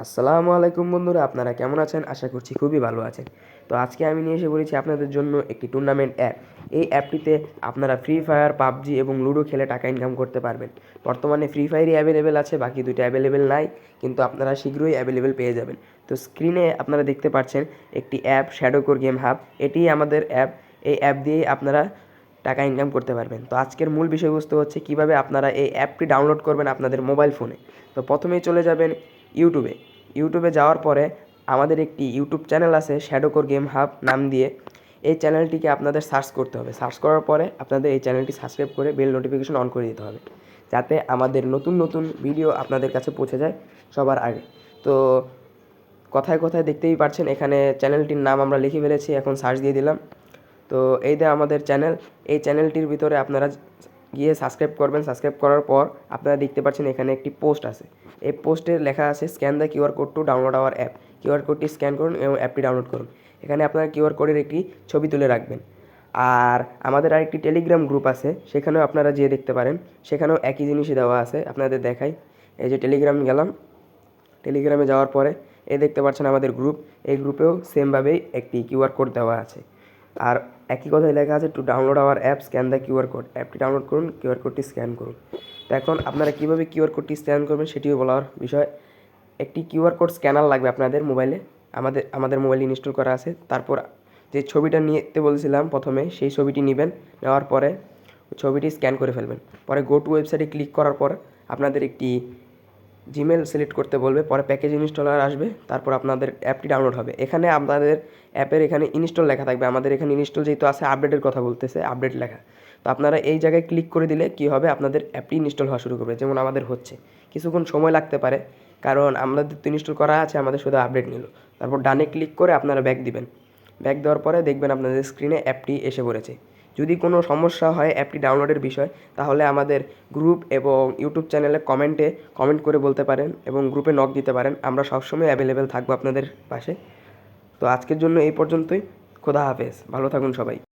আসসালামু আলাইকুম বন্ধুরা, আপনারা কেমন আছেন? আশা করছি খুবই ভালো আছেন। তো আজকে আমি নিয়ে এসে বলেছি আপনাদের জন্য একটি টুর্নামেন্ট অ্যাপ। এই অ্যাপটিতে আপনারা ফ্রি ফায়ার, পাবজি এবং লুডো খেলে টাকা ইনকাম করতে পারবেন। বর্তমানে ফ্রি ফায়ারই অ্যাভেলেবেল আছে, বাকি দুইটা অ্যাভেলেবেল নাই, কিন্তু আপনারা শীঘ্রই অ্যাভেলেবেল পেয়ে যাবেন। তো স্ক্রিনে আপনারা দেখতে পাচ্ছেন একটি অ্যাপ, শ্যাডোকোর গেম হাব। এটি আমাদের অ্যাপ। এই অ্যাপ দিয়েই আপনারা টাকা ইনকাম করতে পারবেন। তো আজকের মূল বিষয়বস্তু হচ্ছে কীভাবে আপনারা এই অ্যাপটি ডাউনলোড করবেন আপনাদের মোবাইল ফোনে। তো প্রথমেই চলে যাবেন ইউটিউবে যাওয়ার পরে আমাদের একটি ইউটিউব চ্যানেল আছে, শ্যাডোকোর গেম হাব নাম দিয়ে। এই চ্যানেলটিকে আপনাদের সার্চ করতে হবে। সার্চ করার পরে আপনাদের এই চ্যানেলটি সাবস্ক্রাইব করে বেল নোটিফিকেশন অন করে দিতে হবে, যাতে আমাদের নতুন নতুন ভিডিও আপনাদের কাছে পৌঁছে যায় সবার আগে। তো কথায় কথায় দেখতেই পাচ্ছেন এখানে চ্যানেলটির নাম আমরা লিখে ফেলেছি, এখন সার্চ দিয়ে দিলাম। তো এই যে আমাদের চ্যানেল, এই চ্যানেলটির ভিতরে আপনারা গিয়ে সাবস্ক্রাইব করবেন। সাবস্ক্রাইব করার পর আপনারা দেখতে পাচ্ছেন এখানে একটি পোস্ট আছে। এই পোস্টে লেখা আছে scan the QR code to download hour app. QR কোডটি স্ক্যান করুন এবং অ্যাপটি ডাউনলোড করুন। এখানে আপনারা কিউআর কোডের একটি ছবি তুলে রাখবেন। আর আমাদের আরেকটি টেলিগ্রাম গ্রুপ আছে, সেখানেও আপনারা যেয়ে দেখতে পারেন। সেখানেও একই জিনিসই দেওয়া আছে, আপনাদের দেখাই। এই যে টেলিগ্রাম গেলাম, টেলিগ্রামে যাওয়ার পরে এই দেখতে পাচ্ছেন আমাদের গ্রুপ। এই গ্রুপেও সেমভাবেই একটি কিউআর কোড দেওয়া আছে। আর একই কথাই লেখা আছে to download hour app scan the QR code. অ্যাপটি ডাউনলোড করুন, কিউআর কোডটি স্ক্যান করুন। তো এখন আপনারা কীভাবে কিউআর কোডটি স্ক্যান করবেন সেটিও বলার বিষয়। একটি কিউআর কোড স্ক্যানার লাগবে আপনাদের মোবাইলে। আমাদের মোবাইলে ইনস্টল করা আছে। তারপর যে ছবিটা নিতে বলছিলাম প্রথমে, সেই ছবিটি নেবেন। নেওয়ার পরে ছবিটি স্ক্যান করে ফেলবেন। পরে গো টু ওয়েবসাইটে ক্লিক করার পর আপনাদের একটি জিমেল সিলেক্ট করতে বলবে। পরে প্যাকেজ ইনস্টলার আসবে, তারপর আপনাদের অ্যাপটি ডাউনলোড হবে। এখানে আপনাদের অ্যাপের এখানে ইনস্টল লেখা থাকবে। আমাদের এখানে ইনস্টল যেহেতু আছে, আপডেটের কথা বলতেছে, আপডেট লেখা। তো আপনারা এই জায়গায় ক্লিক করে দিলে কী হবে, আপনাদের অ্যাপটি ইনস্টল হওয়া শুরু করবে। যেমন আমাদের হচ্ছে, কিছুক্ষণ সময় লাগতে পারে, কারণ আমাদের তো ইনস্টল করা আছে, আমাদের শুধু আপডেট নিল। তারপর ডানে ক্লিক করে আপনারা ব্যাক দিবেন। ব্যাক দেওয়ার পরে দেখবেন আপনাদের স্ক্রিনে অ্যাপটি এসে পড়েছে। যদি কোনো সমস্যা হয় অ্যাপটি ডাউনলোডের বিষয়, তাহলে আমাদের গ্রুপ এবং ইউটিউব চ্যানেলে কমেন্ট করে বলতে পারেন এবং গ্রুপে নক দিতে পারেন। আমরা সবসময় অ্যাভেলেবেল থাকবো আপনাদের পাশে। তো আজকের জন্য এই পর্যন্তই। খোদা হাফেজ, ভালো থাকুন সবাই।